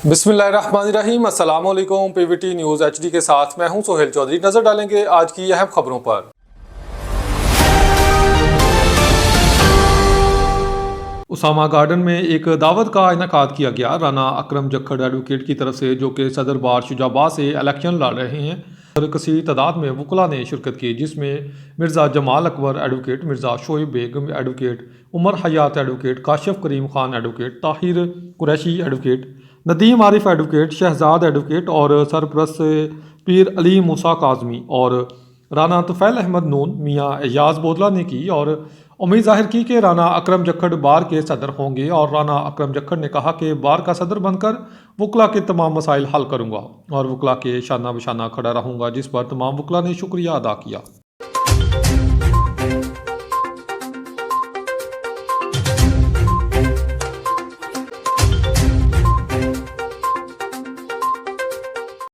बिस्मिल्लाहिर्रहमानिर्रहीम अस्सलाम वालेकुम। पीवीटी न्यूज़ एचडी के साथ मैं हूं सोहेल चौधरी। नजर डालेंगे आज की अहम खबरों पर। उसामा गार्डन में एक दावत का इनेकाद किया गया। राना अकरम जक्खड़ एडवोकेट की तरफ से, जो कि सदर बार शुजाबाद से इलेक्शन लड़ रहे हैं, और कसीर तादाद में वकला ने शिरकत की, जिसमें Mirza Jamal Akbar advocate, Mirza Shoaib Begum advocate, Umar Hayat advocate, Kashif Karim Khan advocate, Tahir Qureshi advocate, Nadeem Arif advocate, Shahzad advocate और सरप्रस्त पीर अली मूसा काजमी और राना तुफैल अहमद नून मियाँ एजाज बोदला ने की और उम्मीद जाहिर की कि राना अकरम जक्खड़ बार के सदर होंगे। और राना अकरम जक्खड़ ने कहा कि बार का सदर बनकर वकला के तमाम मसाइल हल करूंगा और वकला के शाना बशाना खड़ा रहूंगा, जिस पर तमाम वकला ने शुक्रिया अदा किया।